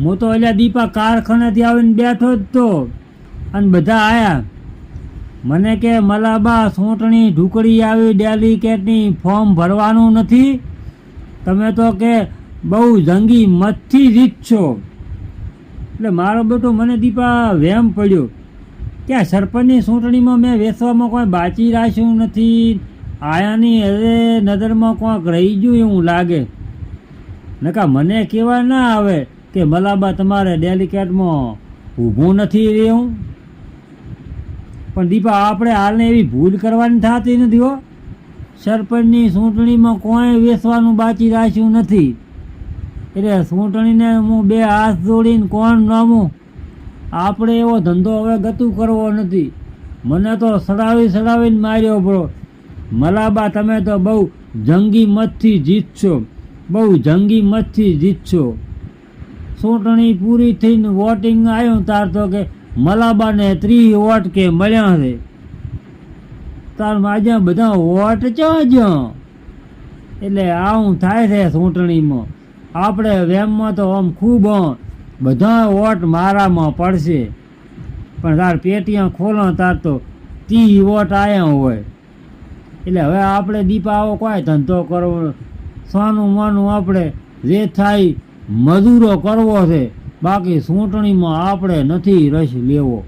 હું તો એટલે દીપા કારખાનેથી આવીને બેઠો જ તો, અને બધા આયા. મને કે મલાબા સોંટણી ઢુકડી આવી ડેલિકેટની ફોર્મ ભરવાનું નથી, તમે તો કે બહુ જંગી મતથી જીતશો. એટલે મારો બેટો મને દીપા વહેમ પડ્યો કે આ સરપંચની ચૂંટણીમાં મેં વેચવામાં કોઈ બાચી રાખ્યું નથી, આયાની હવે નજરમાં કોઈક રહી ગયું એવું લાગે. નકા મને કહેવા ના આવે કે મલાબા તમારે ડેલિકેટમાં ઊભું નથી રહેવું. પણ દીપા આપણે હાલને એવી ભૂલ કરવાની થતી નથી હો. સરપંચની ચૂંટણીમાં કોઈ વેચવાનું બાકી રાખ્યું નથી. એટલે ચૂંટણીને હું બે હાથ જોડીને કોણ નામું, આપણે એવો ધંધો હવે ગતું કરવો નથી. મને તો સડાવીને માર્યો બરો. મલાબા તમે તો બહુ જંગી મતથી જીતશો, બહુ જંગી મતથી જીતશો. ચૂંટણી પૂરી થઈને વોટિંગ આવ્યું તાર તો કે મલાબાને 30 વોટ કે મળ્યા છે. તાર માજા બધા વોટ ચો. એટલે આવું થાય છે ચૂંટણીમાં. આપણે વેમમાં તો આમ ખૂબ બધા વોટ મારામાં પડશે, પણ તાર પેટીਆਂ ખોલો તાર તો 30 વોટ આવ્યા હોય. એટલે હવે આપણે દીપા આવો કોઈ ધંધો કરવો, સોનું માનું આપણે જે થાય મજૂરો કરવો છે, બાકી ચૂંટણીમાં આપણે નથી રસ લેવો.